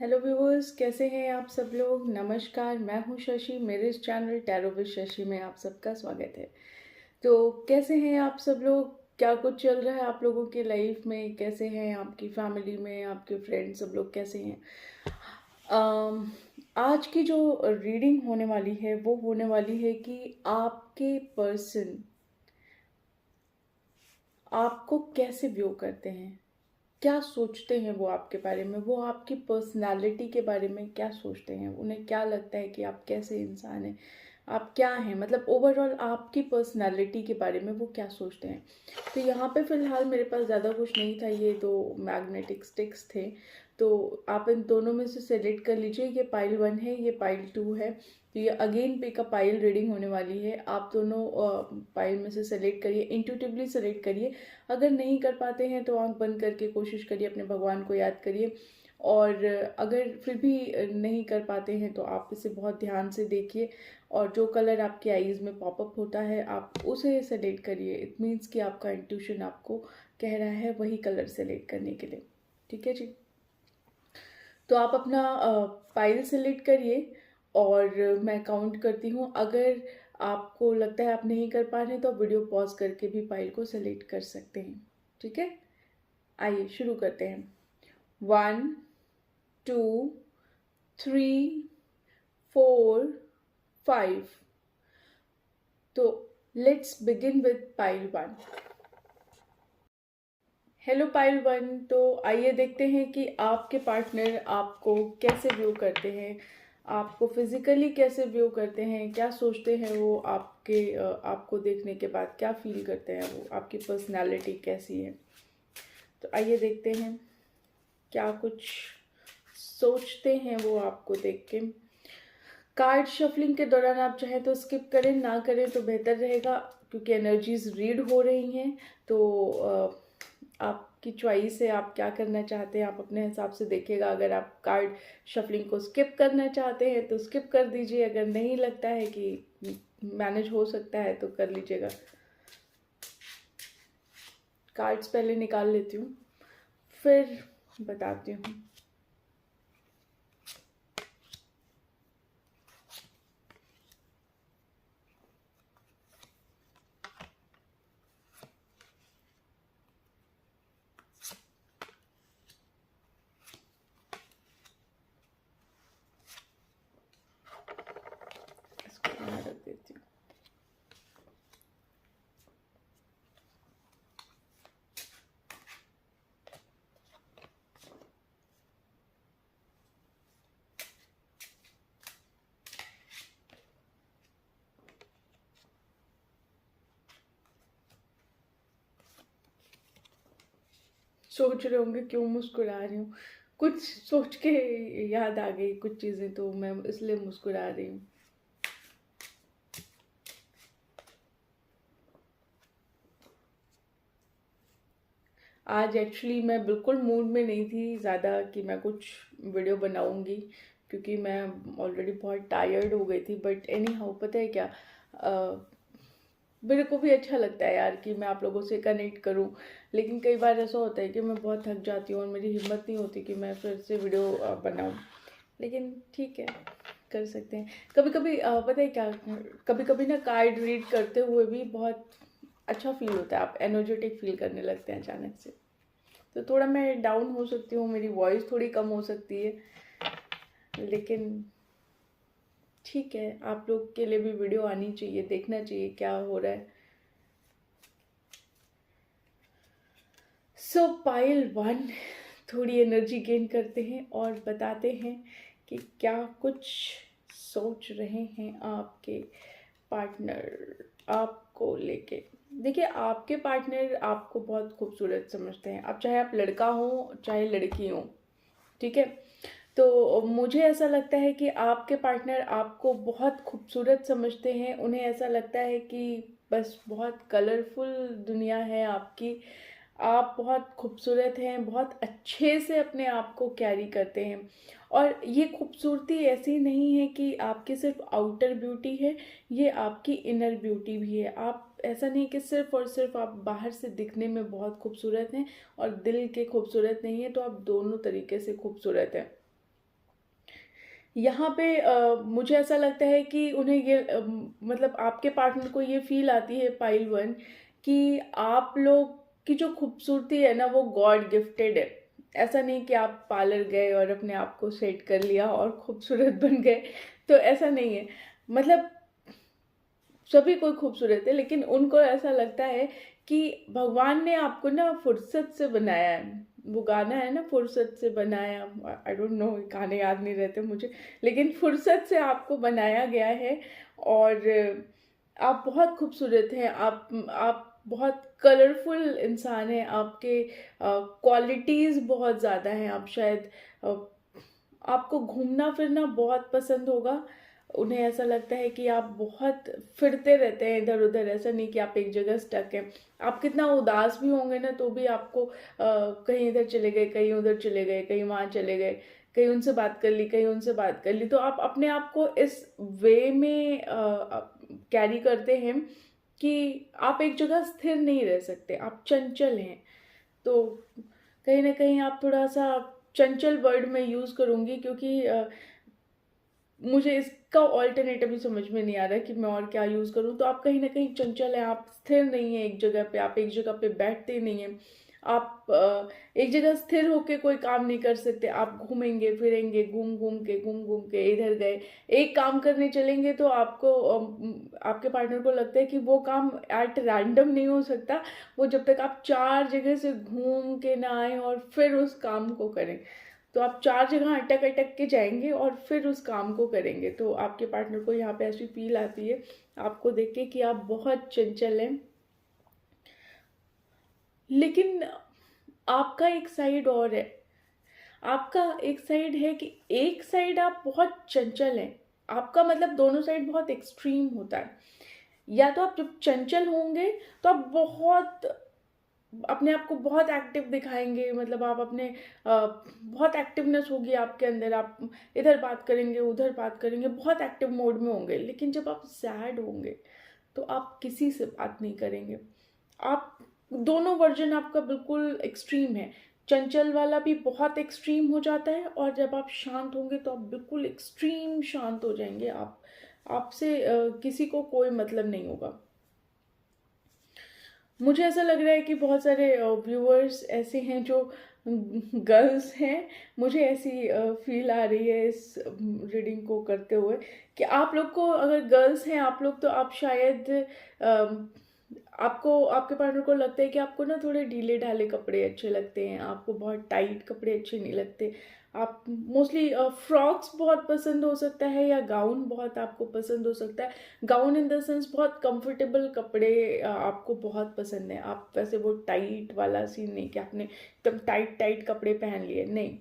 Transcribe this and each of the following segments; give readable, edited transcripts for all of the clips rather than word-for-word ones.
Hello viewers, कैसे हैं आप सब लोग। नमस्कार, मैं हूं शशि। मेरे इस चैनल टैरो विद शशि में आप सबका स्वागत है। तो कैसे हैं आप सब लोग, क्या कुछ चल रहा है आप लोगों की लाइफ में, कैसे हैं आपकी फैमिली में, आपके फ्रेंड्स सब लोग कैसे हैं। अम, आज की जो रीडिंग होने वाली है वो होने वाली है कि आपके पर्सन आपको कैसे व्यू करते हैं, क्या सोचते हैं वो आपके बारे में, वो आपकी पर्सनालिटी के बारे में क्या सोचते हैं, उन्हें क्या लगता है कि आप कैसे इंसान हैं, आप क्या हैं, मतलब ओवरऑल आपकी पर्सनालिटी के बारे में वो क्या सोचते हैं। तो यहाँ पे फ़िलहाल मेरे पास ज़्यादा कुछ नहीं था, ये दो मैग्नेटिक स्टिक्स थे। तो आप इन दोनों में से सेलेक्ट कर लीजिए, ये पाइल 1 है, ये पाइल 2 है। तो ये अगेन पे का पाइल रीडिंग होने वाली है। आप दोनों पाइल में से सेलेक्ट करिए, इंट्यूटिवली सेलेक्ट करिए। अगर नहीं कर पाते हैं तो आंख बंद करके कोशिश करिए, अपने भगवान को याद करिए। और अगर फिर भी नहीं कर पाते हैं तो आप इसे बहुत ध्यान से देखिए, और जो कलर आपकी आईज़ में पॉपअप होता है आप उसे सेलेक्ट करिए। इट मीन्स कि आपका इंट्यूशन आपको कह रहा है वही कलर सेलेक्ट करने के लिए। ठीक है जी। तो आप अपना फाइल सेलेक्ट करिए और मैं काउंट करती हूँ। अगर आपको लगता है आप नहीं कर पा रहे हैं तो आप वीडियो पॉज करके भी फाइल को सेलेक्ट कर सकते हैं। ठीक है, आइए शुरू करते हैं। 1, 2, 3, 4, 5। तो let's begin with pile 1। Hello pile 1। तो आइए देखते हैं कि आपके पार्टनर आपको कैसे व्यू करते हैं, आपको फिजिकली कैसे व्यू करते हैं, क्या सोचते हैं वो आपको देखने के बाद, क्या फील करते हैं वो, आपकी पर्सनालिटी कैसी है। तो आइए देखते हैं क्या कुछ सोचते हैं वो आपको देख के। कार्ड शफलिंग के दौरान आप चाहें तो स्किप करें, ना करें तो बेहतर रहेगा, क्योंकि एनर्जीज रीड हो रही हैं। तो आपकी चॉइस है, आप क्या करना चाहते हैं, आप अपने हिसाब से देखिएगा। अगर आप कार्ड शफलिंग को स्किप करना चाहते हैं तो स्किप कर दीजिए, अगर नहीं लगता है कि मैनेज हो सकता है तो कर लीजिएगा। कार्ड्स पहले निकाल लेती हूँ, फिर बताती हूँ। इसको यहाँ रख देती हूँ। सोच रहे होंगे क्यों मुस्कुरा रही हूँ, कुछ सोच के याद आ गई कुछ चीज़ें, तो मैं इसलिए मुस्कुरा रही हूँ। आज एक्चुअली मैं बिल्कुल मूड में नहीं थी ज़्यादा कि मैं कुछ वीडियो बनाऊंगी, क्योंकि मैं ऑलरेडी बहुत टायर्ड हो गई थी। बट एनी हाउ, पता है क्या, मेरे को भी अच्छा लगता है यार कि मैं आप लोगों से कनेक्ट करूं। लेकिन कई बार ऐसा होता है कि मैं बहुत थक जाती हूँ और मेरी हिम्मत नहीं होती कि मैं फिर से वीडियो बनाऊं। लेकिन ठीक है, कर सकते हैं। कभी कभी पता है क्या, कभी कभी ना कार्ड रीड करते हुए भी बहुत अच्छा फील होता है, आप एनर्जेटिक फील करने लगते हैं अचानक से। तो थोड़ा मैं डाउन हो सकती हूँ, मेरी वॉइस थोड़ी कम हो सकती है, लेकिन ठीक है, आप लोग के लिए भी वीडियो आनी चाहिए, देखना चाहिए क्या हो रहा है। सो पाइल 1, थोड़ी एनर्जी गेन करते हैं और बताते हैं कि क्या कुछ सोच रहे हैं आपके पार्टनर आपको लेके। देखिए, आपके पार्टनर आपको बहुत खूबसूरत समझते हैं, अब चाहे आप लड़का हो चाहे लड़की हो। ठीक है, तो मुझे ऐसा लगता है कि आपके पार्टनर आपको बहुत खूबसूरत समझते हैं। उन्हें ऐसा लगता है कि बस बहुत कलरफुल दुनिया है आपकी, आप बहुत खूबसूरत हैं, बहुत अच्छे से अपने आप को कैरी करते हैं। और ये खूबसूरती ऐसी नहीं है कि आपकी सिर्फ आउटर ब्यूटी है, ये आपकी इनर ब्यूटी भी है। आप ऐसा नहीं कि सिर्फ और सिर्फ आप बाहर से दिखने में बहुत खूबसूरत हैं और दिल के खूबसूरत नहीं है, तो आप दोनों तरीके से खूबसूरत हैं। यहाँ पे मुझे ऐसा लगता है कि उन्हें ये मतलब आपके पार्टनर को ये फील आती है पाइल वन, कि आप लोग की जो खूबसूरती है ना वो गॉड गिफ्टेड है। ऐसा नहीं कि आप पार्लर गए और अपने आप को सेट कर लिया और खूबसूरत बन गए, तो ऐसा नहीं है। मतलब सभी कोई खूबसूरत है, लेकिन उनको ऐसा लगता है कि भगवान ने आपको ना फुर्सत से बनाया है। वो गाना है ना, फुर्सत से बनाया, आई डोंट नो, गाने याद नहीं रहते मुझे, लेकिन फुर्सत से आपको बनाया गया है। और आप बहुत खूबसूरत हैं, आप बहुत कलरफुल इंसान हैं, आपके क्वालिटीज़ बहुत ज़्यादा हैं। आप शायद अ, आपको घूमना फिरना बहुत पसंद होगा। उन्हें ऐसा लगता है कि आप बहुत फिरते रहते हैं इधर उधर, ऐसा नहीं कि आप एक जगह स्टक हैं। आप कितना उदास भी होंगे ना तो भी आपको कहीं इधर चले गए, कहीं उधर चले गए, कहीं वहाँ चले गए, कहीं उनसे बात कर ली, कहीं उनसे बात कर ली, तो आप अपने आप को इस वे में कैरी करते हैं कि आप एक जगह स्थिर नहीं रह सकते, आप चंचल हैं। तो कहीं ना कहीं आप थोड़ा सा चंचल वर्ड में यूज़ करूँगी, क्योंकि मुझे इसका ऑल्टरनेटिव भी समझ में नहीं आ रहा कि मैं और क्या यूज़ करूँ। तो आप कहीं ना कहीं चंचल हैं, आप स्थिर नहीं हैं एक जगह पे, आप एक जगह पे बैठते नहीं हैं। आप एक जगह स्थिर होके कोई काम नहीं कर सकते। आप घूमेंगे फिरेंगे, घूम घूम के इधर गए, एक काम करने चलेंगे तो आपको आपके पार्टनर को लगता है कि वो काम एट रैंडम नहीं हो सकता, वो जब तक आप 4 जगह से घूम के ना आए और फिर उस काम को करें। तो आप 4 जगह अटक अटक के जाएंगे और फिर उस काम को करेंगे, तो आपके पार्टनर को यहाँ पे ऐसी फील आती है आपको देख के कि आप बहुत चंचल हैं। लेकिन आपका एक साइड और है, आपका एक साइड है कि एक साइड आप बहुत चंचल हैं। आपका मतलब दोनों साइड बहुत एक्सट्रीम होता है। या तो आप जब चंचल होंगे तो आप बहुत अपने आप को बहुत एक्टिव दिखाएंगे, मतलब आप अपने बहुत एक्टिवनेस होगी आपके अंदर, आप इधर बात करेंगे उधर बात करेंगे, बहुत एक्टिव मोड में होंगे। लेकिन जब आप सैड होंगे तो आप किसी से बात नहीं करेंगे। आप दोनों वर्जन आपका बिल्कुल एक्सट्रीम है। चंचल वाला भी बहुत एक्सट्रीम हो जाता है, और जब आप शांत होंगे तो आप बिल्कुल एक्सट्रीम शांत हो जाएंगे। आपसे किसी को कोई मतलब नहीं होगा। मुझे ऐसा लग रहा है कि बहुत सारे व्यूअर्स ऐसे हैं जो गर्ल्स हैं। मुझे ऐसी फील आ रही है इस रीडिंग को करते हुए कि आप लोग को, अगर गर्ल्स हैं आप लोग, तो आप शायद आपको, आपके पार्टनर को लगता है कि आपको ना थोड़े ढीले ढाले कपड़े अच्छे लगते हैं, आपको बहुत टाइट कपड़े अच्छे नहीं लगते। आप मोस्टली फ्रॉक्स बहुत पसंद हो सकता है, या गाउन बहुत आपको पसंद हो सकता है। गाउन इन द सेंस बहुत कंफर्टेबल कपड़े आपको बहुत पसंद है। आप वैसे वो टाइट वाला सीन नहीं कि आपने एकदम टाइट टाइट कपड़े पहन लिए, नहीं।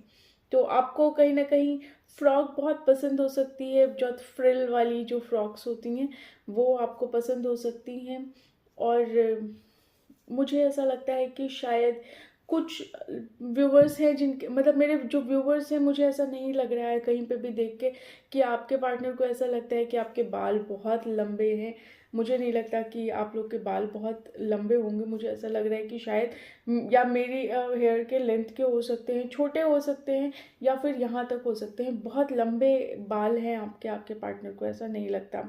तो आपको कहीं ना कहीं फ्रॉक बहुत पसंद हो सकती है, जो फ्रिल वाली जो फ्रॉक्स होती हैं वो आपको पसंद हो सकती हैं। और मुझे ऐसा लगता है कि शायद कुछ व्यूवर्स हैं जिनके, मतलब मेरे जो व्यूवर्स हैं, मुझे ऐसा नहीं लग रहा है कहीं पे भी देख के कि आपके पार्टनर को ऐसा लगता है कि आपके बाल बहुत लंबे हैं। मुझे नहीं लगता कि आप लोग के बाल बहुत लंबे होंगे। मुझे ऐसा लग रहा है कि शायद या मेरी हेयर के लेंथ के हो सकते हैं, छोटे हो सकते हैं, या फिर यहाँ तक हो सकते हैं। बहुत लंबे बाल हैं आपके आपके पार्टनर को, ऐसा नहीं लगता।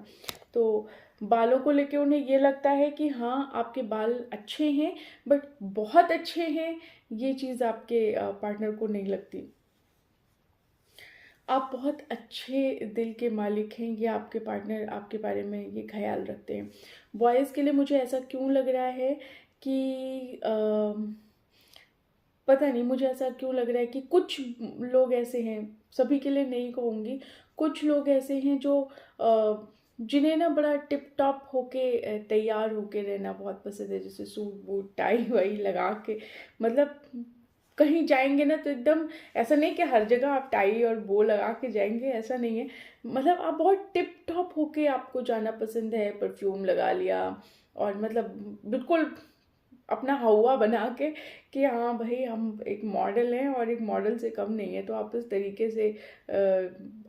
तो बालों को लेके उन्हें ये लगता है कि हाँ आपके बाल अच्छे हैं, बट बहुत अच्छे हैं, ये चीज़ आपके पार्टनर को नहीं लगती। आप बहुत अच्छे दिल के मालिक हैं, ये आपके पार्टनर आपके बारे में ये ख्याल रखते हैं। बॉयज़ के लिए मुझे ऐसा क्यों लग रहा है कि पता नहीं, मुझे ऐसा क्यों लग रहा है कि कुछ लोग ऐसे हैं, सभी के लिए नहीं कहूँगी, कुछ लोग ऐसे हैं जो जिन्हें ना बड़ा टिप टॉप होके तैयार होके रहना बहुत पसंद है, जैसे सूट बूट टाई वाई लगा के। मतलब कहीं जाएंगे ना तो एकदम, ऐसा नहीं कि हर जगह आप टाई और बो लगा के जाएंगे, ऐसा नहीं है। मतलब आप बहुत टिप टॉप होके आपको जाना पसंद है, परफ्यूम लगा लिया, और मतलब बिल्कुल अपना हवा बना के कि हाँ भाई हम एक मॉडल हैं और एक मॉडल से कम नहीं है, तो आप इस तरीके से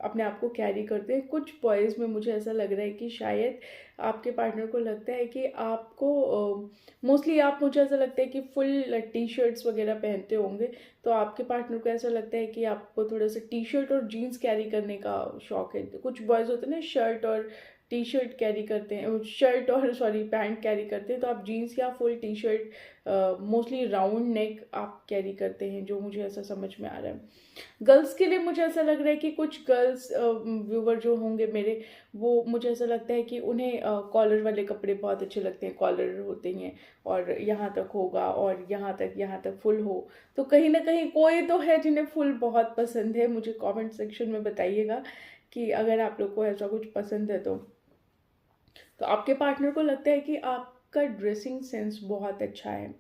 अपने आप को कैरी करते हैं। कुछ बॉयज़ में मुझे ऐसा लग रहा है कि शायद आपके पार्टनर को लगता है कि आपको मोस्टली आप, मुझे ऐसा लगता है कि फुल टी शर्ट्स वगैरह पहनते होंगे, तो आपके पार्टनर को ऐसा लगता है कि आपको थोड़ा सा टी शर्ट और जीन्स कैरी करने का शौक है। तो कुछ बॉयज़ होते हैं ना, शर्ट और टी शर्ट कैरी करते हैं, शर्ट और सॉरी पैंट कैरी करते हैं, तो आप जीन्स या full T shirt mostly round neck आप कैरी करते हैं, जो मुझे ऐसा समझ में आ रहा है। गर्ल्स के लिए मुझे ऐसा लग रहा है कि कुछ गर्ल्स व्यूवर जो होंगे मेरे, वो मुझे ऐसा लगता है कि उन्हें कॉलर वाले कपड़े बहुत अच्छे लगते हैं, कॉलर होते हैं और यहाँ तक होगा और यहाँ तक फुल हो। तो कहीं ना कहीं कोई तो है जिन्हें फुल बहुत पसंद है, मुझे कमेंट सेक्शन में बताइएगा कि अगर आप लोग को ऐसा कुछ पसंद है तो आपके पार्टनर को लगता है कि आपका ड्रेसिंग सेंस बहुत अच्छा है,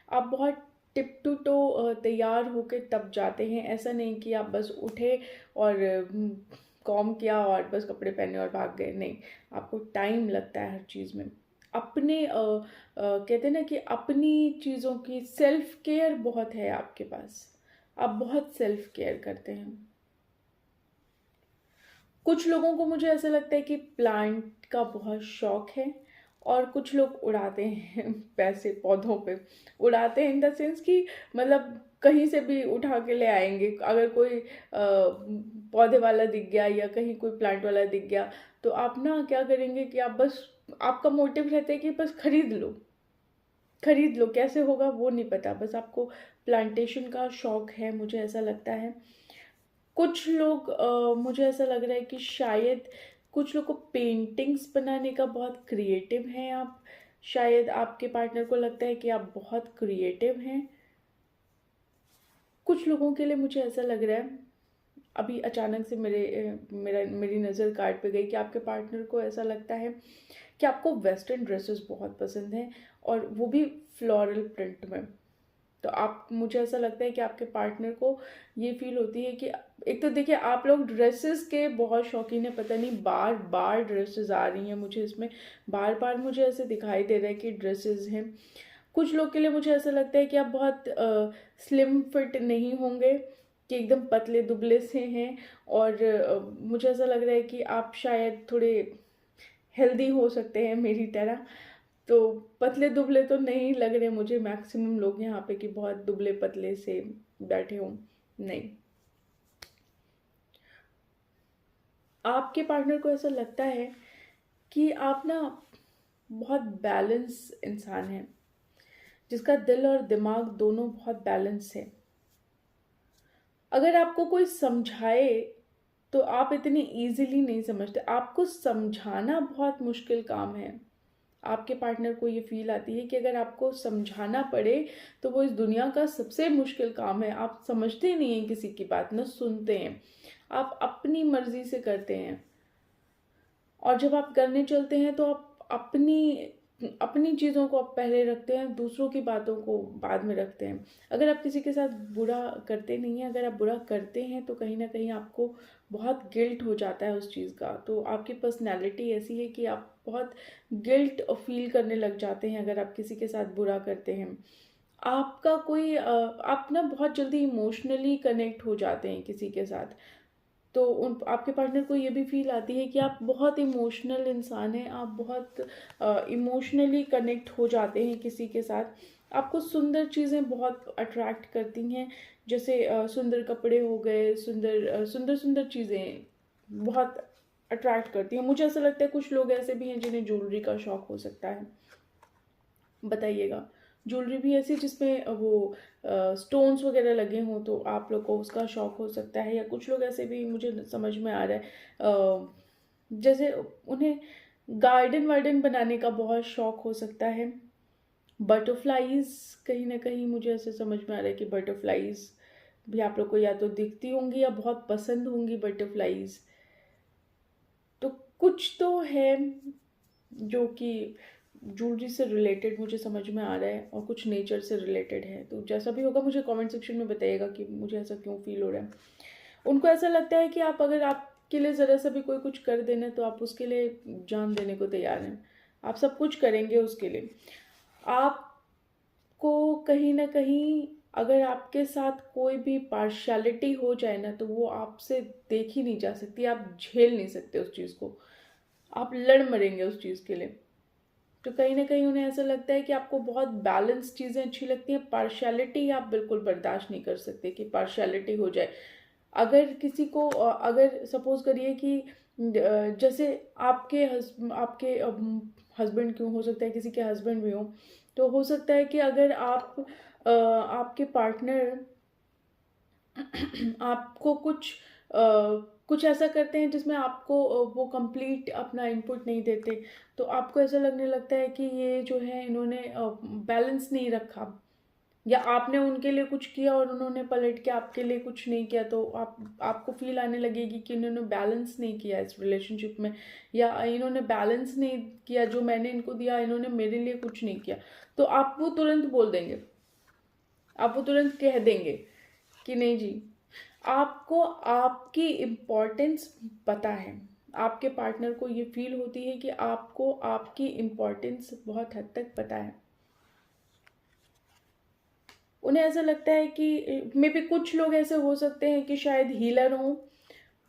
आप बहुत टिप टू टो तैयार होकर तब जाते हैं। ऐसा नहीं कि आप बस उठे और कॉम किया और बस कपड़े पहने और भाग गए, नहीं, आपको टाइम लगता है हर चीज़ में। अपने कहते हैं ना कि अपनी चीज़ों की सेल्फ केयर बहुत है आपके पास, आप बहुत सेल्फ केयर करते हैं। कुछ लोगों को मुझे ऐसा लगता है कि प्लांट का बहुत शौक है, और कुछ लोग उड़ाते हैं पैसे पौधों पे, उड़ाते हैं इन द सेंस कि मतलब कहीं से भी उठा के ले आएंगे। अगर कोई पौधे वाला दिख गया या कहीं कोई प्लांट वाला दिख गया, तो आप ना क्या करेंगे कि आप बस, आपका मोटिव रहता है कि बस खरीद लो, खरीद लो, कैसे होगा वो नहीं पता, बस आपको प्लांटेशन का शौक है, मुझे ऐसा लगता है। कुछ लोग मुझे ऐसा लग रहा है कि शायद कुछ लोग को पेंटिंग्स बनाने का बहुत क्रिएटिव हैं आप, शायद आपके पार्टनर को लगता है कि आप बहुत क्रिएटिव हैं। कुछ लोगों के लिए मुझे ऐसा लग रहा है, अभी अचानक से मेरी नज़र कार्ड पे गई कि आपके पार्टनर को ऐसा लगता है कि आपको वेस्टर्न ड्रेसेस बहुत पसंद हैं, और वो भी फ्लोरल प्रिंट में। तो आप, मुझे ऐसा लगता है कि आपके पार्टनर को ये फील होती है कि एक तो देखिए आप लोग ड्रेसेस के बहुत शौकीन है, पता नहीं बार बार ड्रेसेस आ रही हैं मुझे, इसमें बार बार मुझे ऐसे दिखाई दे रहा है कि ड्रेसेस हैं। कुछ लोग के लिए मुझे ऐसा लगता है कि आप बहुत स्लिम फिट नहीं होंगे, कि एकदम पतले दुबले से हैं, और मुझे ऐसा लग रहा है कि आप शायद थोड़े हेल्दी हो सकते हैं मेरी तरह। तो पतले दुबले तो नहीं लग रहे मुझे मैक्सिमम लोग यहाँ पे कि बहुत दुबले पतले से बैठे हों, नहीं। आपके पार्टनर को ऐसा लगता है कि आप ना बहुत बैलेंस इंसान हैं, जिसका दिल और दिमाग दोनों बहुत बैलेंस है। अगर आपको कोई समझाए तो आप इतनी इजीली नहीं समझते, आपको समझाना बहुत मुश्किल काम है। आपके पार्टनर को ये फील आती है कि अगर आपको समझाना पड़े तो वो इस दुनिया का सबसे मुश्किल काम है। आप समझते नहीं हैं किसी की बात, न सुनते हैं, आप अपनी मर्जी से करते हैं, और जब आप करने चलते हैं तो आप अपनी अपनी चीज़ों को आप पहले रखते हैं, दूसरों की बातों को बाद में रखते हैं। अगर आप किसी के साथ बुरा करते नहीं हैं, अगर आप बुरा करते हैं तो कहीं ना कहीं आपको बहुत गिल्ट हो जाता है उस चीज़ का। तो आपकी पर्सनैलिटी ऐसी है कि आप बहुत गिल्ट फील करने लग जाते हैं अगर आप किसी के साथ बुरा करते हैं। आपका कोई आप ना बहुत जल्दी इमोशनली कनेक्ट हो जाते हैं किसी के साथ, तो उन आपके पार्टनर को ये भी फील आती है कि आप बहुत इमोशनल इंसान हैं, आप बहुत इमोशनली कनेक्ट हो जाते हैं किसी के साथ। आपको सुंदर चीज़ें बहुत अट्रैक्ट करती हैं, जैसे सुंदर कपड़े हो गए, सुंदर सुंदर चीज़ें बहुत अट्रैक्ट करती हैं। मुझे ऐसा लगता है कुछ लोग ऐसे भी हैं जिन्हें ज्वेलरी का शौक हो सकता है, बताइएगा। ज्वेलरी भी ऐसी जिसमें वो स्टोन्स वगैरह लगे हों, तो आप लोग को उसका शौक हो सकता है। या कुछ लोग ऐसे भी, मुझे समझ में आ रहा है जैसे उन्हें गार्डन वार्डन बनाने का बहुत शौक हो सकता है। बटरफ्लाईज, कहीं ना कहीं मुझे ऐसे समझ में आ रहा है कि बटरफ्लाईज भी आप लोग को या तो दिखती होंगी या बहुत पसंद होंगी बटरफ्लाईज। तो कुछ तो है जो कि ज्वेलरी से रिलेटेड मुझे समझ में आ रहा है, और कुछ नेचर से रिलेटेड है। तो जैसा भी होगा मुझे कमेंट सेक्शन में बताइएगा कि मुझे ऐसा क्यों फील हो रहा है। उनको ऐसा लगता है कि आप, अगर आपके लिए ज़रा सा भी कोई कुछ कर देना तो आप उसके लिए जान देने को तैयार हैं, आप सब कुछ करेंगे उसके लिए। आप आपको कहीं ना कहीं, अगर आपके साथ कोई भी पार्शियलिटी हो जाए ना, तो वो आपसे देखी नहीं जा सकती, आप झेल नहीं सकते उस चीज़ को, आप लड़ मरेंगे उस चीज़ के लिए। तो कहीं ना कहीं उन्हें ऐसा लगता है कि आपको बहुत बैलेंस चीज़ें अच्छी लगती हैं, पार्शियलिटी आप बिल्कुल बर्दाश्त नहीं कर सकते कि पार्शियलिटी हो जाए। अगर किसी को अगर सपोज करिए कि जैसे आपके हस्बैंड क्यों, हो सकता है किसी के हस्बैंड भी हो, तो हो सकता है कि अगर आपके पार्टनर आपको अ, कुछ ऐसा करते हैं जिसमें आपको वो कंप्लीट अपना इनपुट नहीं देते, तो आपको ऐसा लगने लगता है कि ये जो है इन्होंने बैलेंस नहीं रखा, या आपने उनके लिए कुछ किया और उन्होंने पलट के आपके लिए कुछ नहीं किया, तो आपको फील आने लगेगी कि इन्होंने बैलेंस नहीं किया इस रिलेशनशिप में, या इन्होंने बैलेंस नहीं किया, जो मैंने इनको दिया इन्होंने मेरे लिए कुछ नहीं किया। तो आप वो तुरंत बोल देंगे, आप वो तुरंत कह देंगे कि नहीं जी, आपको आपकी इम्पोर्टेंस पता है, आपके पार्टनर को ये फील होती है कि आपको आपकी इम्पोर्टेंस बहुत हद तक पता है। उन्हें ऐसा लगता है कि मे बी कुछ लोग ऐसे हो सकते हैं कि शायद हीलर हों,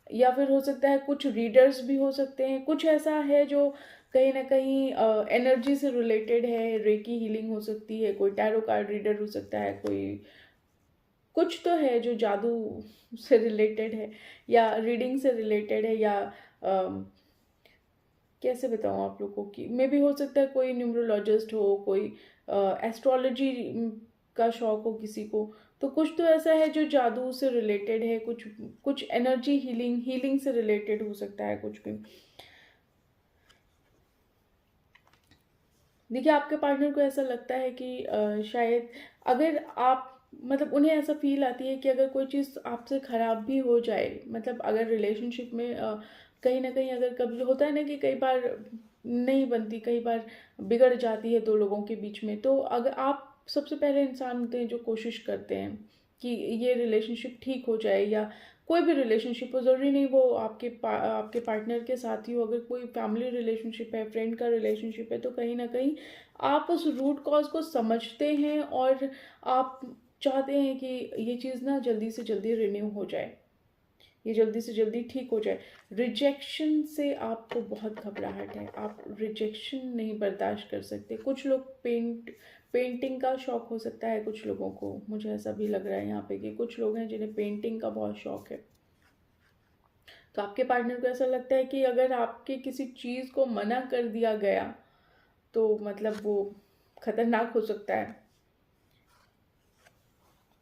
या फिर हो सकता है कुछ रीडर्स भी हो सकते हैं, कुछ ऐसा है जो कहीं ना कहीं एनर्जी से रिलेटेड है, रेकी हीलिंग हो सकती है, कोई टैरो कार्ड रीडर हो सकता है, कोई कुछ तो है जो जादू से रिलेटेड है, या रीडिंग से रिलेटेड है, या कैसे बताऊँ आप लोगों की, मे भी हो सकता है कोई न्यूमरोलॉजिस्ट हो, कोई एस्ट्रोलॉजी का शौक हो किसी को, तो कुछ तो ऐसा है जो जादू से रिलेटेड है, कुछ कुछ एनर्जी हीलिंग से रिलेटेड हो सकता है कुछ भी। देखिए, आपके पार्टनर को ऐसा लगता है कि शायद अगर आप, मतलब उन्हें ऐसा फील आती है कि अगर कोई चीज़ आपसे ख़राब भी हो जाए, मतलब अगर रिलेशनशिप में कहीं ना कहीं, अगर कभी होता है ना कि कई बार नहीं बनती, कई बार बिगड़ जाती है दो लोगों के बीच में, तो अगर आप सबसे पहले इंसान होते हैं जो कोशिश करते हैं कि ये रिलेशनशिप ठीक हो जाए, या कोई भी रिलेशनशिप हो, ज़रूरी नहीं वो आपके पार्टनर के साथ ही हो, अगर कोई फैमिली रिलेशनशिप है, फ्रेंड का रिलेशनशिप है, तो कहीं ना कहीं आप उस रूट कॉज को समझते हैं और आप चाहते हैं कि ये चीज़ ना जल्दी से जल्दी रिन्यू हो जाए, ये जल्दी से जल्दी ठीक हो जाए। रिजेक्शन से आपको बहुत घबराहट है, आप रिजेक्शन नहीं बर्दाश्त कर सकते। कुछ लोग पेंटिंग का शौक हो सकता है कुछ लोगों को, मुझे ऐसा भी लग रहा है यहाँ पे कि कुछ लोग हैं जिन्हें पेंटिंग का बहुत शौक है। तो आपके पार्टनर को ऐसा लगता है कि अगर आपके किसी चीज़ को मना कर दिया गया, तो मतलब वो खतरनाक हो सकता है।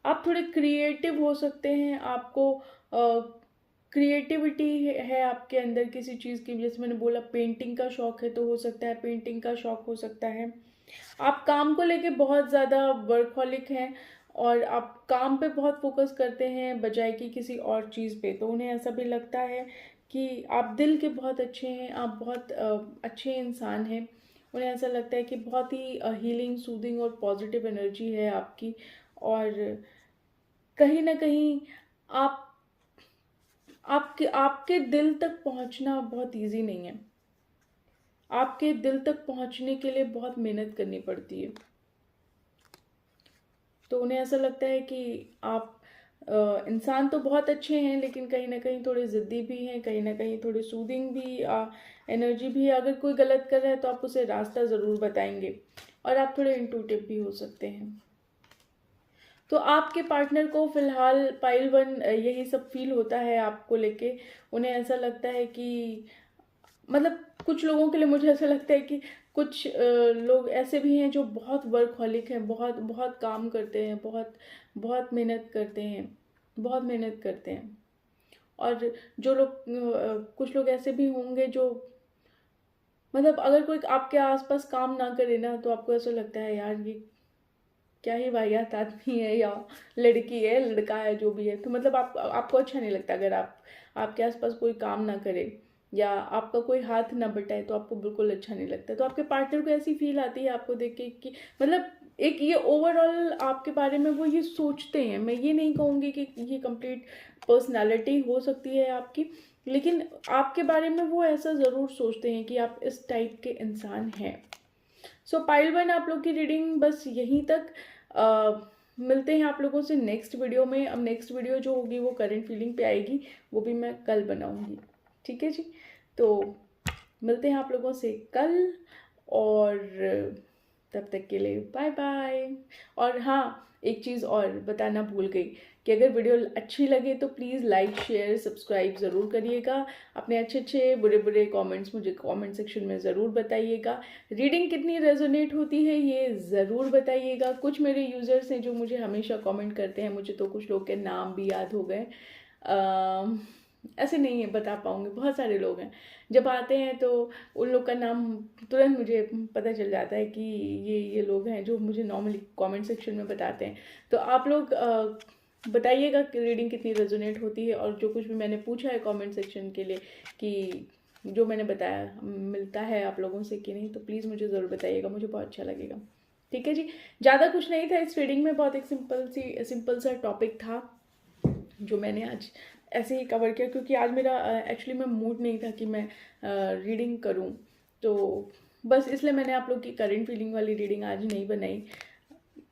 आप थोड़े क्रिएटिव हो सकते हैं, आपको क्रिएटिविटी है आपके अंदर किसी चीज़ की, जैसे मैंने बोला पेंटिंग का शौक है, तो हो सकता है पेंटिंग का शौक हो सकता है। आप काम को लेके बहुत ज़्यादा वर्कहॉलिक हैं, और आप काम पे बहुत फोकस करते हैं बजाय कि किसी और चीज़ पे, तो उन्हें ऐसा भी लगता है कि आप दिल के बहुत अच्छे हैं, आप बहुत अच्छे इंसान हैं। उन्हें ऐसा लगता है कि बहुत ही हीलिंग, सूदिंग और पॉजिटिव एनर्जी है आपकी, और कहीं ना कहीं आप आपके आपके दिल तक पहुंचना बहुत इजी नहीं है, आपके दिल तक पहुंचने के लिए बहुत मेहनत करनी पड़ती है। तो उन्हें ऐसा लगता है कि आप इंसान तो बहुत अच्छे हैं, लेकिन कहीं ना कहीं थोड़े ज़िद्दी भी हैं, कहीं ना कहीं थोड़े सूदिंग भी एनर्जी भी है। अगर कोई गलत कर रहा है तो आप उसे रास्ता ज़रूर बताएंगे, और आप थोड़े इंटूटिव भी हो सकते हैं। तो आपके पार्टनर को फिलहाल पाइल वन यही सब फील होता है आपको लेके। उन्हें ऐसा लगता है कि, मतलब कुछ लोगों के लिए मुझे ऐसा लगता है कि कुछ लोग ऐसे भी हैं जो बहुत वर्कहॉलिक हैं, बहुत बहुत काम करते हैं, बहुत बहुत मेहनत करते हैं, बहुत मेहनत करते हैं। और जो लोग कुछ लोग ऐसे भी होंगे जो, मतलब अगर कोई आपके आसपास काम ना करे ना, तो आपको ऐसा लगता है यार ये क्या ही वाहियात आदमी है, या लड़की है, लड़का है, जो भी है, तो मतलब आपको अच्छा नहीं लगता। अगर आपके आसपास कोई काम ना करे या आपका कोई हाथ ना बटाए, तो आपको बिल्कुल अच्छा नहीं लगता। तो आपके पार्टनर को ऐसी फील आती है आपको देख के कि, मतलब एक ये ओवरऑल आपके बारे में वो ये सोचते हैं। मैं ये नहीं कहूँगी कि ये कंप्लीट पर्सनालिटी हो सकती है आपकी, लेकिन आपके बारे में वो ऐसा ज़रूर सोचते हैं कि आप इस टाइप के इंसान हैं। सो पाइल वन आप लोग की रीडिंग बस यहीं तक। मिलते हैं आप लोगों से नेक्स्ट वीडियो में। अब नेक्स्ट वीडियो जो होगी वो करंट फीलिंग पे आएगी, वो भी मैं कल बनाऊंगी। ठीक है जी, तो मिलते हैं आप लोगों से कल, और तब तक के लिए बाय बाय। और हाँ, एक चीज़ और बताना भूल गई कि अगर वीडियो अच्छी लगे तो प्लीज़ लाइक शेयर सब्सक्राइब ज़रूर करिएगा। अपने अच्छे अच्छे बुरे बुरे कमेंट्स मुझे कमेंट सेक्शन में ज़रूर बताइएगा। रीडिंग कितनी रेजोनेट होती है ये ज़रूर बताइएगा। कुछ मेरे यूज़र्स हैं जो मुझे हमेशा कमेंट करते हैं, मुझे तो कुछ लोग के नाम भी याद हो गए। ऐसे नहीं है बता पाऊँगी, बहुत सारे लोग हैं, जब आते हैं तो उन लोग का नाम तुरंत मुझे पता चल जाता है कि ये लोग हैं जो मुझे नॉर्मली कमेंट सेक्शन में बताते हैं। तो आप लोग बताइएगा कि रीडिंग कितनी रेजोनेट होती है, और जो कुछ भी मैंने पूछा है कमेंट सेक्शन के लिए कि जो मैंने बताया मिलता है आप लोगों से कि नहीं, तो प्लीज़ मुझे ज़रूर बताइएगा, मुझे बहुत अच्छा लगेगा। ठीक है जी, ज़्यादा कुछ नहीं था इस रीडिंग में, बहुत एक सिंपल सा टॉपिक था जो मैंने आज ऐसे ही कवर किया, क्योंकि आज मेरा एक्चुअली में मूड नहीं था कि मैं रीडिंग करूं, तो बस इसलिए मैंने आप लोग की करंट फीलिंग वाली रीडिंग आज नहीं बनाई।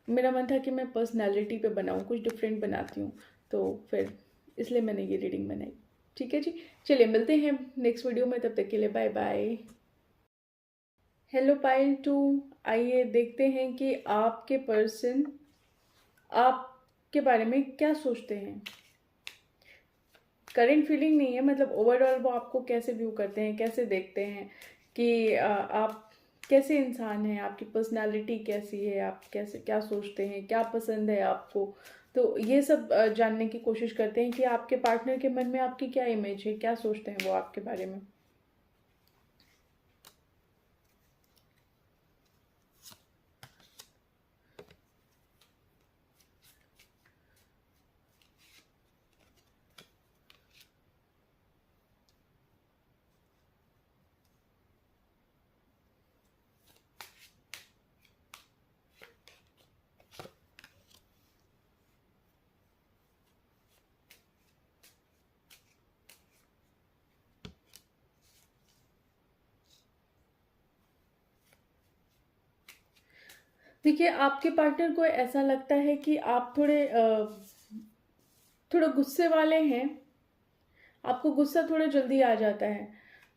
मेरा मन था कि मैं पर्सनालिटी पे बनाऊं, कुछ डिफरेंट बनाती हूँ, तो फिर इसलिए मैंने ये रीडिंग बनाई। ठीक है जी, चलिए मिलते हैं नेक्स्ट वीडियो में, तब तक के लिए बाय बाय। हेलो पायल 2, आइए देखते हैं कि आपके पर्सन आपके बारे में क्या सोचते हैं। करंट फीलिंग नहीं है, मतलब ओवरऑल वो आपको कैसे व्यू करते हैं, कैसे देखते हैं कि आप कैसे इंसान हैं, आपकी पर्सनालिटी कैसी है, आप कैसे क्या सोचते हैं, क्या पसंद है आपको। तो ये सब जानने की कोशिश करते हैं कि आपके पार्टनर के मन में आपकी क्या इमेज है, क्या सोचते हैं वो आपके बारे में। देखिए, आपके पार्टनर को ऐसा लगता है कि आप थोड़ा गुस्से वाले हैं, आपको गुस्सा थोड़ा जल्दी आ जाता है।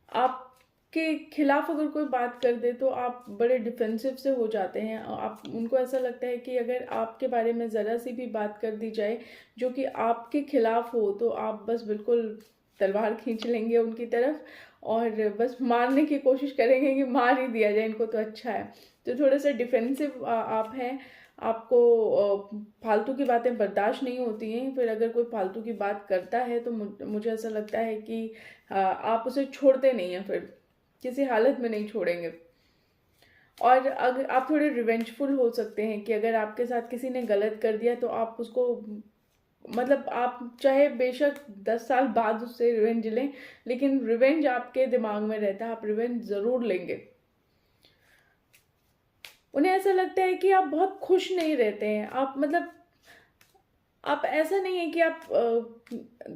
आपके खिलाफ अगर कोई बात कर दे तो आप बड़े डिफेंसिव से हो जाते हैं। आप उनको ऐसा लगता है कि अगर आपके बारे में ज़रा सी भी बात कर दी जाए जो कि आपके खिलाफ हो, तो आप बस बिल्कुल तलवार खींच लेंगे उनकी तरफ, और बस मारने की कोशिश करेंगे कि मार ही दिया जाए इनको तो अच्छा है। तो थोड़ा सा डिफेंसिव आप हैं। आपको फालतू की बातें बर्दाश्त नहीं होती हैं, फिर अगर कोई फालतू की बात करता है तो मुझे ऐसा लगता है कि आप उसे छोड़ते नहीं हैं, फिर किसी हालत में नहीं छोड़ेंगे। और अगर आप थोड़े रिवेंजफुल हो सकते हैं कि अगर आपके साथ किसी ने गलत कर दिया तो आप उसको, मतलब आप चाहे बेशक 10 साल बाद उससे रिवेंज लें, लेकिन रिवेंज आपके दिमाग में रहता है, आप रिवेंज ज़रूर लेंगे। उन्हें ऐसा लगता है कि आप बहुत खुश नहीं रहते हैं, आप मतलब आप ऐसा नहीं है कि आप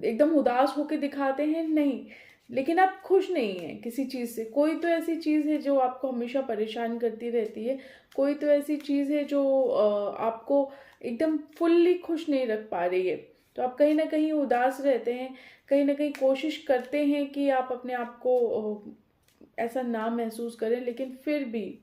एकदम उदास होकर दिखाते हैं, नहीं, लेकिन आप खुश नहीं हैं किसी चीज़ से। कोई तो ऐसी चीज़ है जो आपको हमेशा परेशान करती रहती है, कोई तो ऐसी चीज़ है जो आपको एकदम फुल्ली खुश नहीं रख पा रही है। तो आप कहीं ना कहीं उदास रहते हैं, कहीं ना कहीं कोशिश करते हैं कि आप अपने आप को ऐसा ना महसूस करें, लेकिन फिर भी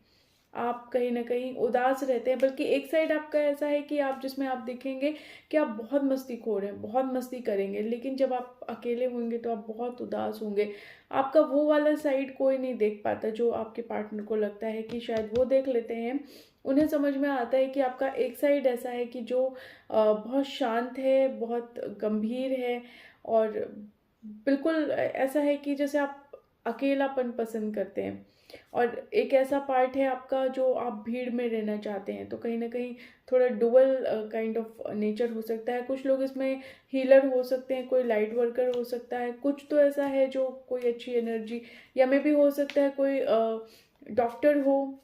आप कहीं ना कहीं उदास रहते हैं। बल्कि एक साइड आपका ऐसा है कि आप जिसमें आप दिखेंगे कि आप बहुत मस्तीखोर हैं, बहुत मस्ती करेंगे, लेकिन जब आप अकेले होंगे तो आप बहुत उदास होंगे। आपका वो वाला साइड कोई नहीं देख पाता जो आपके पार्टनर को लगता है कि शायद वो देख लेते हैं। उन्हें समझ में आता है कि आपका एक साइड ऐसा है कि जो बहुत शांत है, बहुत गंभीर है, और बिल्कुल ऐसा है कि जैसे आप अकेलापन पसंद करते हैं। और एक ऐसा पार्ट है आपका जो आप भीड़ में रहना चाहते हैं, तो कहीं ना कहीं थोड़ा डुअल काइंड ऑफ नेचर हो सकता है। कुछ लोग इसमें हीलर हो सकते हैं, कोई लाइट वर्कर हो सकता है, कुछ तो ऐसा है जो कोई अच्छी एनर्जी, या मे भी हो सकता है कोई डॉक्टर हो,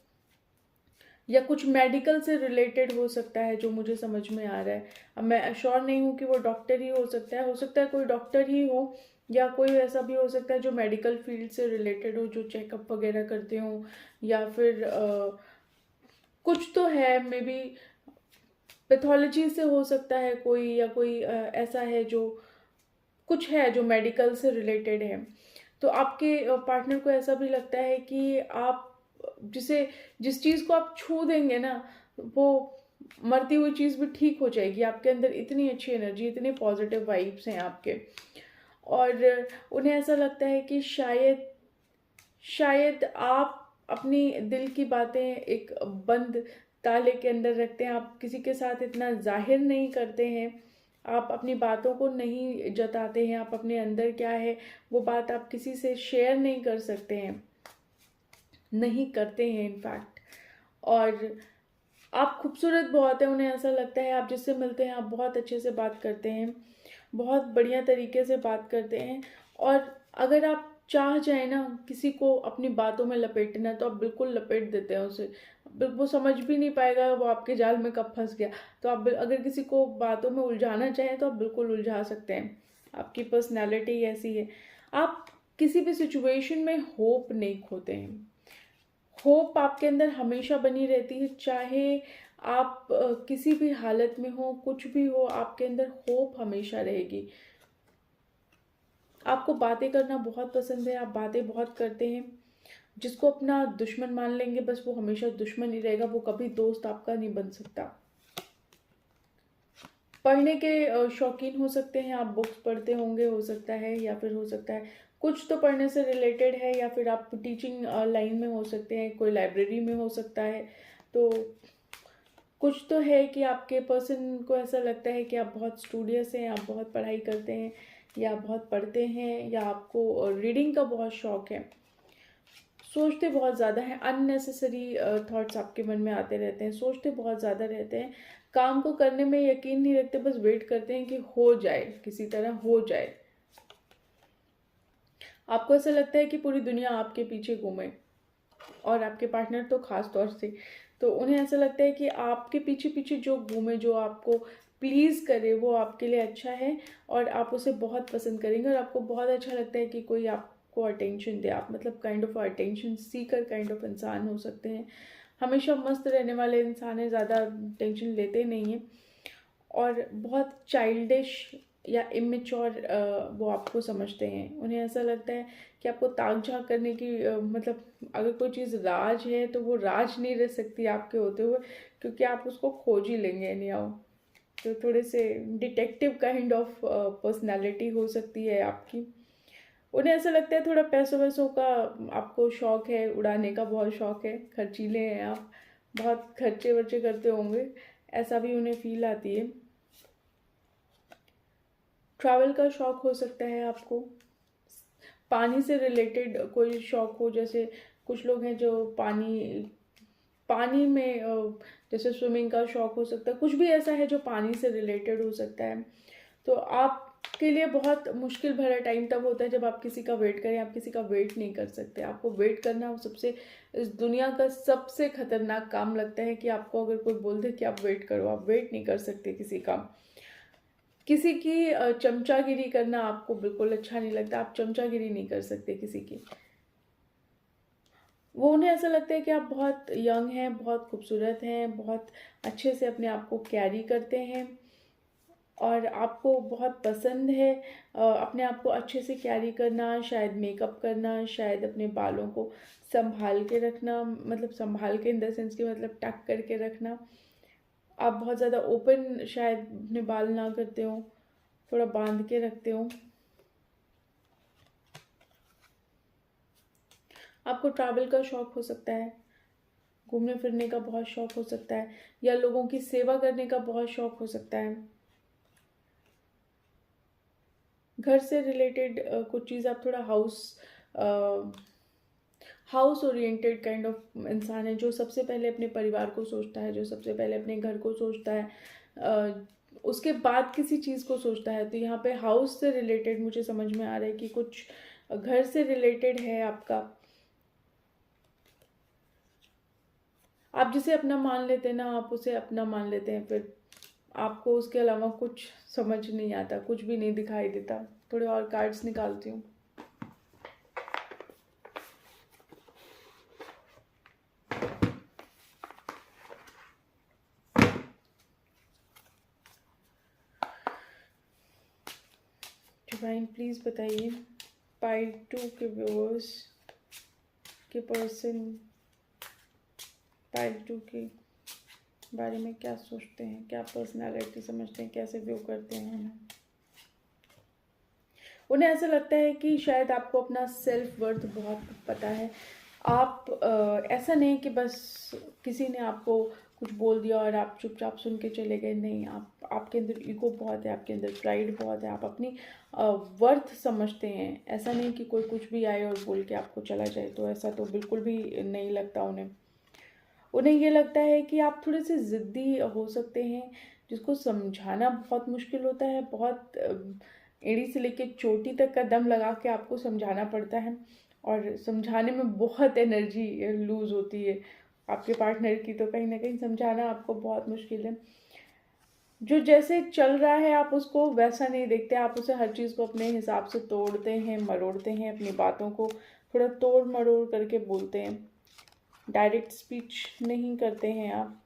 या कुछ मेडिकल से रिलेटेड हो सकता है, जो मुझे समझ में आ रहा है। अब मैं श्योर नहीं हूँ कि वो डॉक्टर ही हो सकता है कोई डॉक्टर ही हो, या कोई ऐसा भी हो सकता है जो मेडिकल फील्ड से रिलेटेड हो, जो चेकअप वगैरह करते हो, या फिर कुछ तो है मे बी पैथोलॉजी से हो सकता है कोई, या कोई ऐसा है जो कुछ है जो मेडिकल से रिलेटेड है। तो आपके पार्टनर को ऐसा भी लगता है कि आप जिसे जिस चीज़ को आप छू देंगे ना, वो मरती हुई चीज़ भी ठीक हो जाएगी। आपके अंदर इतनी अच्छी एनर्जी, इतने पॉजिटिव वाइब्स हैं आपके। और उन्हें ऐसा लगता है कि शायद शायद आप अपनी दिल की बातें एक बंद ताले के अंदर रखते हैं, आप किसी के साथ इतना जाहिर नहीं करते हैं, आप अपनी बातों को नहीं जताते हैं, आप अपने अंदर क्या है वो बात आप किसी से शेयर नहीं कर सकते हैं, नहीं करते हैं इनफैक्ट। और आप खूबसूरत बहुत हैं, उन्हें ऐसा लगता है आप जिससे मिलते हैं आप बहुत अच्छे से बात करते हैं, बहुत बढ़िया तरीके से बात करते हैं। और अगर आप चाह जाए ना किसी को अपनी बातों में लपेटना, तो आप बिल्कुल लपेट देते हैं उसे, वो समझ भी नहीं पाएगा वो आपके जाल में कब फंस गया। तो आप अगर किसी को बातों में उलझाना चाहें तो आप बिल्कुल उलझा सकते हैं। आपकी पर्सनैलिटी ऐसी है, आप किसी भी सिचुएशन में होप नहीं खोते हैं। होप आपके अंदर हमेशा बनी रहती है, चाहे आप किसी भी हालत में हो, कुछ भी हो, आपके अंदर होप हमेशा रहेगी। आपको बातें करना बहुत पसंद है, आप बातें बहुत करते हैं। जिसको अपना दुश्मन मान लेंगे बस वो हमेशा दुश्मन ही रहेगा, वो कभी दोस्त आपका नहीं बन सकता। पढ़ने के शौकीन हो सकते हैं आप, बुक्स पढ़ते होंगे हो सकता है, या फिर हो सकता है कुछ तो पढ़ने से रिलेटेड है, या फिर आप टीचिंग लाइन में हो सकते हैं, कोई लाइब्रेरी में हो सकता है। तो कुछ तो है कि आपके पर्सन को ऐसा लगता है कि आप बहुत स्टूडियस हैं, आप बहुत पढ़ाई करते हैं, या बहुत पढ़ते हैं, या आपको रीडिंग का बहुत शौक है। सोचते बहुत ज़्यादा हैं, अननेसेसरी थॉट्स आपके मन में आते रहते हैं, सोचते बहुत ज़्यादा रहते हैं, काम को करने में यकीन नहीं रखते, बस वेट करते हैं कि हो जाए, किसी तरह हो जाए। आपको ऐसा लगता है कि पूरी दुनिया आपके पीछे घूमे, और आपके पार्टनर तो खास तौर से, तो उन्हें ऐसा लगता है कि आपके पीछे पीछे जो घूमे, जो आपको प्लीज़ करे, वो आपके लिए अच्छा है, और आप उसे बहुत पसंद करेंगे, और आपको बहुत अच्छा लगता है कि कोई आपको अटेंशन दे। आप मतलब kind of attention seeker kind of इंसान हो सकते हैं। हमेशा मस्त रहने वाले इंसान हैं, ज़्यादा टेंशन लेते नहीं हैं, और बहुत चाइल्डिश या इमेच्योर वो आपको समझते हैं। उन्हें ऐसा लगता है कि आपको ताक झाँक करने की मतलब अगर कोई चीज़ राज है तो वो राज नहीं रह सकती आपके होते हुए, क्योंकि आप उसको खोज ही लेंगे एनी हाउ। तो थोड़े से डिटेक्टिव काइंड ऑफ पर्सनैलिटी हो सकती है आपकी। उन्हें ऐसा लगता है थोड़ा पैसों वैसों का आपको शौक है, उड़ाने का बहुत शौक है, खर्चीले हैं आप, बहुत खर्चे वर्चे करते होंगे, ऐसा भी उन्हें फील आती है। ट्रैवल का शौक हो सकता है आपको, पानी से रिलेटेड कोई शौक हो, जैसे कुछ लोग हैं जो पानी पानी में जैसे स्विमिंग का शौक हो सकता है, कुछ भी ऐसा है जो पानी से रिलेटेड हो सकता है। तो आपके लिए बहुत मुश्किल भरा टाइम तब होता है जब आप किसी का वेट करें, आप किसी का वेट नहीं कर सकते। आपको वेट करना सबसे इस दुनिया का सबसे खतरनाक काम लगता है, कि आपको अगर कोई बोल दे कि आप वेट करो, आप वेट नहीं कर सकते किसी का। किसी की चमचागिरी करना आपको बिल्कुल अच्छा नहीं लगता, आप चमचागिरी नहीं कर सकते किसी की। वो उन्हें ऐसा लगता है कि आप बहुत यंग हैं, बहुत खूबसूरत हैं, बहुत अच्छे से अपने आप को कैरी करते हैं, और आपको बहुत पसंद है अपने आप को अच्छे से कैरी करना, शायद मेकअप करना, शायद अपने बालों को संभाल के रखना, मतलब संभाल के इन द सेंस कि मतलब टक करके रखना। आप बहुत ज़्यादा ओपन शायद अपने बाल ना करते हो, थोड़ा बांध के रखते हो। आपको ट्रैवल का शौक हो सकता है, घूमने फिरने का बहुत शौक हो सकता है, या लोगों की सेवा करने का बहुत शौक हो सकता है। घर से रिलेटेड कुछ चीज़, आप थोड़ा हाउस ओरिएंटेड काइंड ऑफ इंसान है, जो सबसे पहले अपने परिवार को सोचता है, जो सबसे पहले अपने घर को सोचता है, उसके बाद किसी चीज़ को सोचता है। तो यहाँ पे हाउस से रिलेटेड मुझे समझ में आ रहा है कि कुछ घर से रिलेटेड है आपका। आप जिसे अपना मान लेते हैं ना, आप उसे अपना मान लेते हैं, फिर आपको उसके अलावा कुछ समझ नहीं आता, कुछ भी नहीं दिखाई देता। थोड़े और कार्ड्स निकालती हूँ। प्लीज़ बताइए पाइल 2 के व्यूअर्स के पर्सन पाइल 2 के बारे में क्या सोचते हैं, क्या पर्सनालिटी समझते हैं, कैसे व्यू करते हैं हमें। उन्हें ऐसा लगता है कि शायद आपको अपना सेल्फ वर्थ बहुत पता है। आप ऐसा नहीं कि बस किसी ने आपको कुछ बोल दिया और आप चुपचाप सुन के चले गए, नहीं, आपके अंदर ईगो बहुत है, आपके अंदर प्राइड बहुत है, आप अपनी वर्थ समझते हैं। ऐसा नहीं कि कोई कुछ भी आए और बोल के आपको चला जाए, तो ऐसा तो बिल्कुल भी नहीं लगता उन्हें। उन्हें ये लगता है कि आप थोड़े से ज़िद्दी हो सकते हैं, जिसको समझाना बहुत मुश्किल होता है। बहुत एड़ी से लेके चोटी तक का दम लगा के आपको समझाना पड़ता है, और समझाने में बहुत एनर्जी लूज़ होती है आपके पार्टनर की, तो कहीं ना कहीं समझाना आपको बहुत मुश्किल है। जो जैसे चल रहा है आप उसको वैसा नहीं देखते, आप उसे हर चीज़ को अपने हिसाब से तोड़ते हैं, मरोड़ते हैं, अपनी बातों को थोड़ा तोड़ मरोड़ करके बोलते हैं। डायरेक्ट स्पीच नहीं करते हैं आप।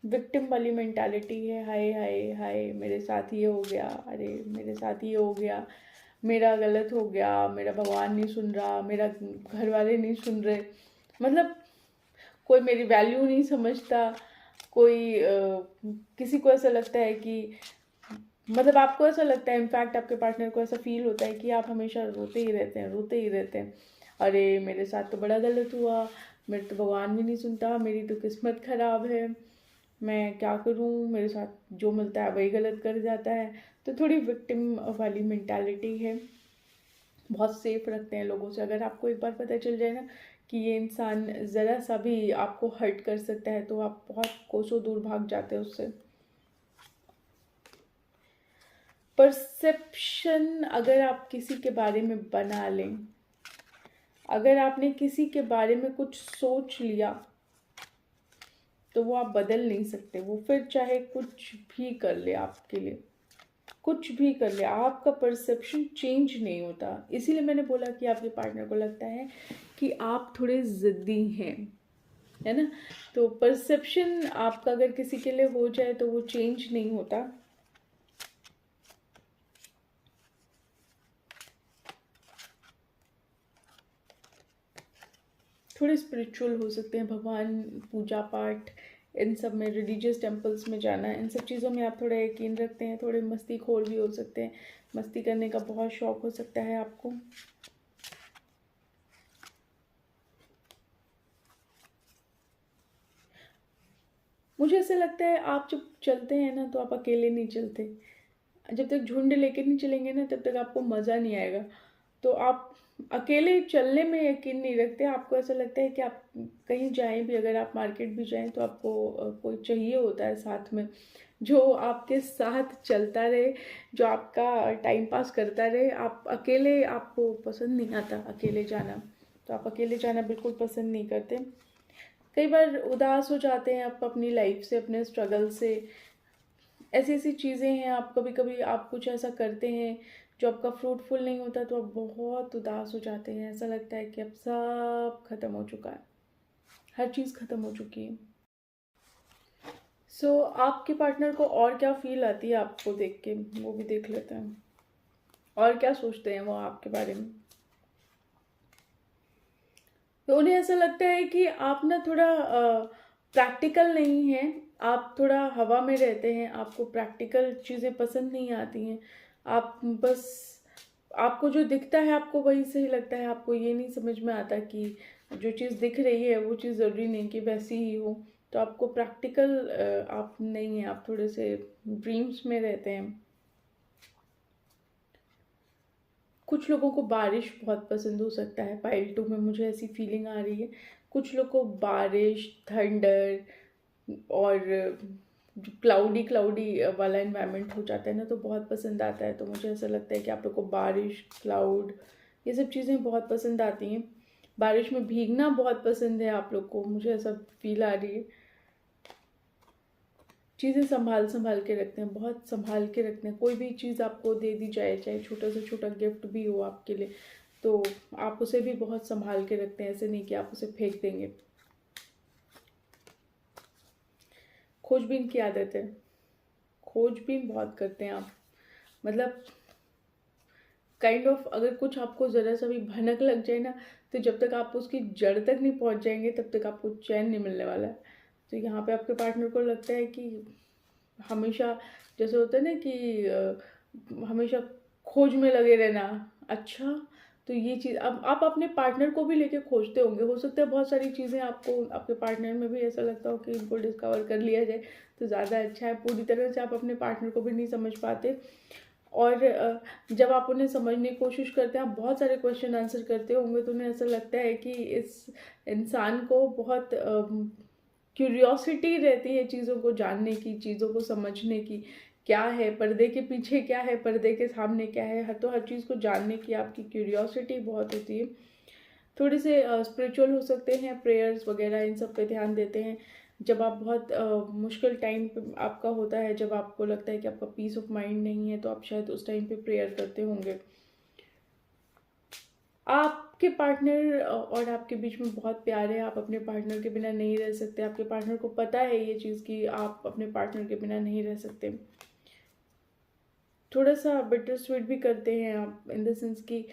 विक्टिम वाली मेंटालिटी है, हाय हाय हाय मेरे साथ ये हो गया, अरे मेरे साथ ये हो गया, मेरा गलत हो गया, मेरा भगवान नहीं सुन रहा, मेरा घर वाले नहीं सुन रहे, मतलब कोई मेरी वैल्यू नहीं समझता, कोई किसी को ऐसा लगता है कि मतलब आपको ऐसा लगता है, इनफैक्ट आपके पार्टनर को ऐसा फील होता है कि आप हमेशा रोते ही रहते हैं, रोते ही रहते हैं। अरे मेरे साथ तो बड़ा गलत हुआ, मेरे तो भगवान भी नहीं सुनता, मेरी तो किस्मत ख़राब है, मैं क्या करूं, मेरे साथ जो मिलता है वही गलत कर जाता है। तो थोड़ी विक्टिम वाली मेंटालिटी है। बहुत सेफ रखते हैं लोगों से। अगर आपको एक बार पता चल जाए ना कि ये इंसान ज़रा सा भी आपको हर्ट कर सकता है, तो आप बहुत कोसों दूर भाग जाते हैं उससे। परसेप्शन अगर आप किसी के बारे में बना लें, अगर आपने किसी के बारे में कुछ सोच लिया, तो वो आप बदल नहीं सकते। वो फिर चाहे कुछ भी कर ले आपके लिए, कुछ भी कर ले, आपका परसेप्शन चेंज नहीं होता। इसीलिए मैंने बोला कि आपके पार्टनर को लगता है कि आप थोड़े ज़िद्दी हैं, है ना। तो परसेप्शन आपका अगर किसी के लिए हो जाए तो वो चेंज नहीं होता। थोड़े स्पिरिचुअल हो सकते हैं, भगवान, पूजा पाठ, इन सब में, रिलीजियस टेम्पल्स में जाना, इन सब चीज़ों में आप थोड़ा यकीन रखते हैं। थोड़े मस्ती खोर भी हो सकते हैं, मस्ती करने का बहुत शौक हो सकता है आपको। मुझे ऐसा लगता है आप जब चलते हैं ना तो आप अकेले नहीं चलते। जब तक झुंड लेके नहीं चलेंगे ना तब तक आपको मज़ा नहीं आएगा। तो आप अकेले चलने में यकीन नहीं रखते। आपको ऐसा लगता है कि आप कहीं जाएं भी, अगर आप मार्केट भी जाएं तो आपको कोई चाहिए होता है साथ में, जो आपके साथ चलता रहे, जो आपका टाइम पास करता रहे। आप अकेले, आपको पसंद नहीं आता अकेले जाना, तो आप अकेले जाना बिल्कुल पसंद नहीं करते। कई बार उदास हो जाते हैं आप अपनी लाइफ से, अपने स्ट्रगल से। ऐसी ऐसी चीज़ें हैं, आप कभी कभी आप कुछ ऐसा करते हैं जो आपका फ्रूटफुल नहीं होता, तो आप बहुत उदास हो जाते हैं। ऐसा लगता है कि अब सब खत्म हो चुका है, हर चीज़ खत्म हो चुकी है। सो आपके पार्टनर को और क्या फील आती है आपको देख के, वो भी देख लेते हैं। और क्या सोचते हैं वो आपके बारे में। तो उन्हें ऐसा लगता है कि आप ना थोड़ा प्रैक्टिकल नहीं है, आप थोड़ा हवा में रहते हैं, आपको प्रैक्टिकल चीज़ें पसंद नहीं आती हैं। आप बस, आपको जो दिखता है आपको वही सही लगता है। आपको ये नहीं समझ में आता कि जो चीज़ दिख रही है वो चीज़ ज़रूरी नहीं कि वैसी ही हो। तो आपको प्रैक्टिकल आप नहीं हैं, आप थोड़े से ड्रीम्स में रहते हैं। कुछ लोगों को बारिश बहुत पसंद हो सकता है, पाइल 2 में मुझे ऐसी फीलिंग आ रही है। कुछ लोग को बारिश, थंडर और जो क्लाउडी क्लाउडी वाला इन्वायरमेंट हो जाता है ना, तो बहुत पसंद आता है। तो मुझे ऐसा लगता है कि आप लोग को बारिश, क्लाउड, ये सब चीज़ें बहुत पसंद आती हैं। बारिश में भीगना बहुत पसंद है आप लोग को, मुझे ऐसा फील आ रही है। चीज़ें संभाल संभाल के रखते हैं, बहुत संभाल के रखते हैं। कोई भी चीज़ आपको दे दी जाए, चाहे छोटा से छोटा गिफ्ट भी हो आपके लिए, तो आप उसे भी बहुत संभाल के रखते हैं। ऐसे नहीं कि आप उसे फेंक देंगे। खोजबीन की आदत है, खोजबीन बहुत करते हैं आप। मतलब काइंड ऑफ अगर कुछ आपको ज़रा सा भी भनक लग जाए ना, तो जब तक आप उसकी जड़ तक नहीं पहुंच जाएंगे तब तक आपको चैन नहीं मिलने वाला है। तो यहाँ पे आपके पार्टनर को लगता है कि हमेशा, जैसे होता है ना कि हमेशा खोज में लगे रहना। अच्छा, तो ये चीज़ अब आप अपने पार्टनर को भी लेके खोजते होंगे। हो सकता है बहुत सारी चीज़ें आपको आपके पार्टनर में भी ऐसा लगता हो कि इनको डिस्कवर कर लिया जाए तो ज़्यादा अच्छा है। पूरी तरह से आप अपने पार्टनर को भी नहीं समझ पाते, और जब आप उन्हें समझने की कोशिश करते हैं, आप बहुत सारे क्वेश्चन आंसर करते होंगे, तो उन्हें ऐसा लगता है कि इस इंसान को बहुत क्यूरियोसिटी रहती है चीज़ों को जानने की, चीज़ों को समझने की, क्या है पर्दे के पीछे, क्या है पर्दे के सामने, क्या है, तो हर चीज़ को जानने की आपकी क्यूरियोसिटी बहुत होती है। थोड़े से स्पिरिचुअल हो सकते हैं, प्रेयर्स वगैरह इन सब पे ध्यान देते हैं। जब आप बहुत मुश्किल टाइम पे आपका होता है, जब आपको लगता है कि आपका पीस ऑफ माइंड नहीं है, तो आप शायद उस टाइम पे प्रेयर करते होंगे। आपके पार्टनर और आपके बीच में बहुत प्यार है, आप अपने पार्टनर के बिना नहीं रह सकते। आपके पार्टनर को पता है ये चीज़ कि आप अपने पार्टनर के बिना नहीं रह सकते। थोड़ा सा बिटर स्वीट भी करते हैं आप, इन द सेंस कि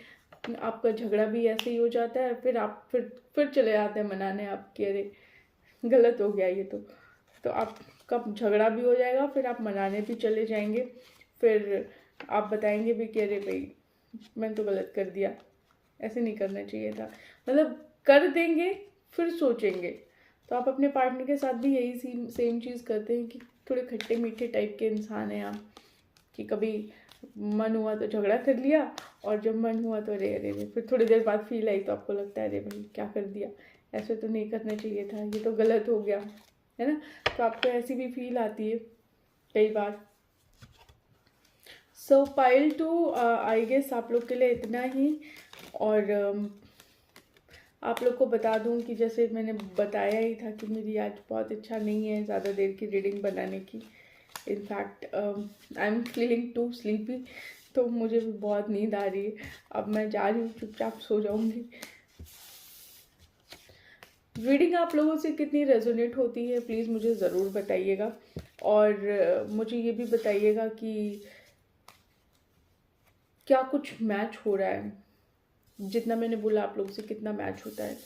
आपका झगड़ा भी ऐसे ही हो जाता है, फिर आप फिर चले जाते हैं मनाने, आप कि अरे गलत हो गया ये तो आपका झगड़ा भी हो जाएगा, फिर आप मनाने भी चले जाएंगे, फिर आप बताएंगे भी कि अरे भाई मैंने तो गलत कर दिया, ऐसे नहीं करना चाहिए था, मतलब कर देंगे फिर सोचेंगे। तो आप अपने पार्टनर के साथ भी यही सेम चीज़ करते हैं कि थोड़े खट्टे मीठे टाइप के इंसान हैं आप, कि कभी मन हुआ तो झगड़ा कर लिया, और जब मन हुआ तो अरे अरे फिर थोड़ी देर बाद फील आई तो आपको लगता है अरे भाई क्या कर दिया, ऐसे तो नहीं करना चाहिए था, ये तो गलत हो गया, है ना। तो आपको ऐसी भी फील आती है कई बार। सो पाइल 2 आई गेस आप लोग के लिए इतना ही। और आप लोग को बता दूं कि जैसे मैंने बताया ही था कि मेरी आज बहुत इच्छा नहीं है ज़्यादा देर की रीडिंग बनाने की। In fact I am feeling too sleepy, तो मुझे भी बहुत नींद आ रही है। अब मैं जा रही हूँ, चुपचाप सो जाऊँगी। रीडिंग आप लोगों से कितनी रेजोनेट होती है प्लीज़ मुझे ज़रूर बताइएगा, और मुझे ये भी बताइएगा कि क्या कुछ मैच हो रहा है, जितना मैंने बोला आप लोगों से कितना मैच होता है,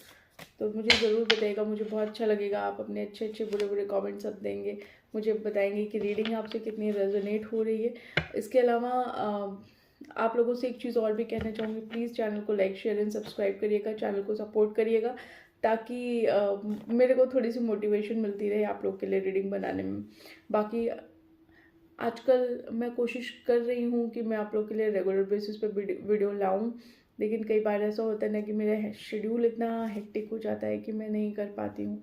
तो मुझे ज़रूर बताइएगा। मुझे बहुत अच्छा लगेगा, आप अपने अच्छे अच्छे बुरे बुरे कमेंट सब देंगे, मुझे बताएंगे कि रीडिंग आपसे कितनी रेजोनेट हो रही है। इसके अलावा आप लोगों से एक चीज़ और भी कहना चाहूँगी, प्लीज़ चैनल को लाइक शेयर एंड सब्सक्राइब करिएगा, चैनल को सपोर्ट करिएगा, ताकि मेरे को थोड़ी सी मोटिवेशन मिलती रहे आप लोग के लिए रीडिंग बनाने में। बाकी आजकल मैं कोशिश कर रही हूँ कि मैं आप लोग के लिए रेगुलर बेसिस पे वीडियो लाऊं, लेकिन कई बार ऐसा होता है ना कि मेरा शेड्यूल इतना हेक्टिक हो जाता है कि मैं नहीं कर पाती हूँ।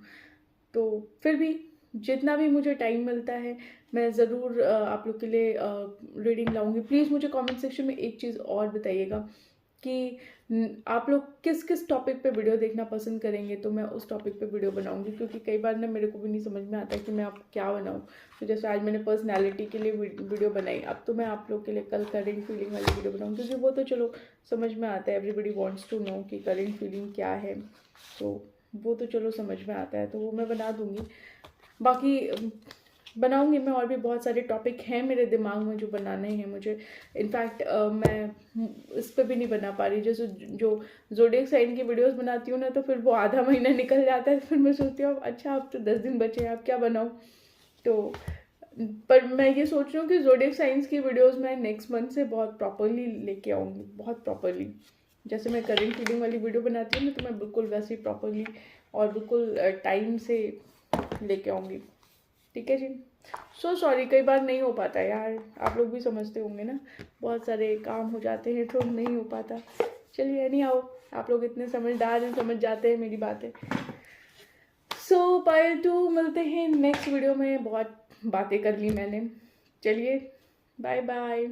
तो फिर भी जितना भी मुझे टाइम मिलता है मैं ज़रूर आप लोग के लिए रीडिंग लाऊंगी। प्लीज़ मुझे कमेंट सेक्शन में एक चीज़ और बताइएगा कि आप लोग किस किस टॉपिक पे वीडियो देखना पसंद करेंगे, तो मैं उस टॉपिक पे वीडियो बनाऊंगी, क्योंकि कई बार ना मेरे को भी नहीं समझ में आता है कि मैं आप क्या बनाऊं। तो जैसे आज मैंने पर्सनालिटी के लिए वीडियो बनाई, अब तो मैं आप लोग के लिए कल करेंट फीलिंग वाली वीडियो बनाऊंगी, क्योंकि वो तो चलो समझ में आता है, एवरीबडी वांट्स टू नो कि करेंट फीलिंग क्या है, तो वो तो चलो समझ में आता है, तो वो मैं बना दूँगी। बाकी बनाऊंगी मैं, और भी बहुत सारे टॉपिक हैं मेरे दिमाग में जो बनाने हैं मुझे। इनफैक्ट मैं इस पर भी नहीं बना पा रही, जैसे जो ज़ोडिएक साइन की वीडियोस बनाती हूँ ना, तो फिर वो आधा महीना निकल जाता है, फिर मैं सोचती हूँ अच्छा अब तो 10 दिन बचे हैं, अब क्या बनाऊँ। तो पर मैं ये सोच रही हूँ कि ज़ोडिएक साइंस की वीडियोस मैं नेक्स्ट मंथ से बहुत प्रॉपरली लेके आऊँगी, बहुत प्रॉपरली। जैसे मैं करेंट फीलिंग वाली वीडियो बनाती हूँ ना, तो मैं बिल्कुल वैसे ही प्रॉपरली और बिल्कुल टाइम से लेके आऊँगी, ठीक है जी। सो सॉरी, कई बार नहीं हो पाता यार, आप लोग भी समझते होंगे ना, बहुत सारे काम हो जाते हैं तो नहीं हो पाता। चलिए नहीं आओ, आप लोग इतने समझदार हैं, समझ जाते हैं मेरी बातें। सो पायल 2 मिलते हैं नेक्स्ट वीडियो में। बहुत बातें कर ली मैंने, चलिए बाय बाय।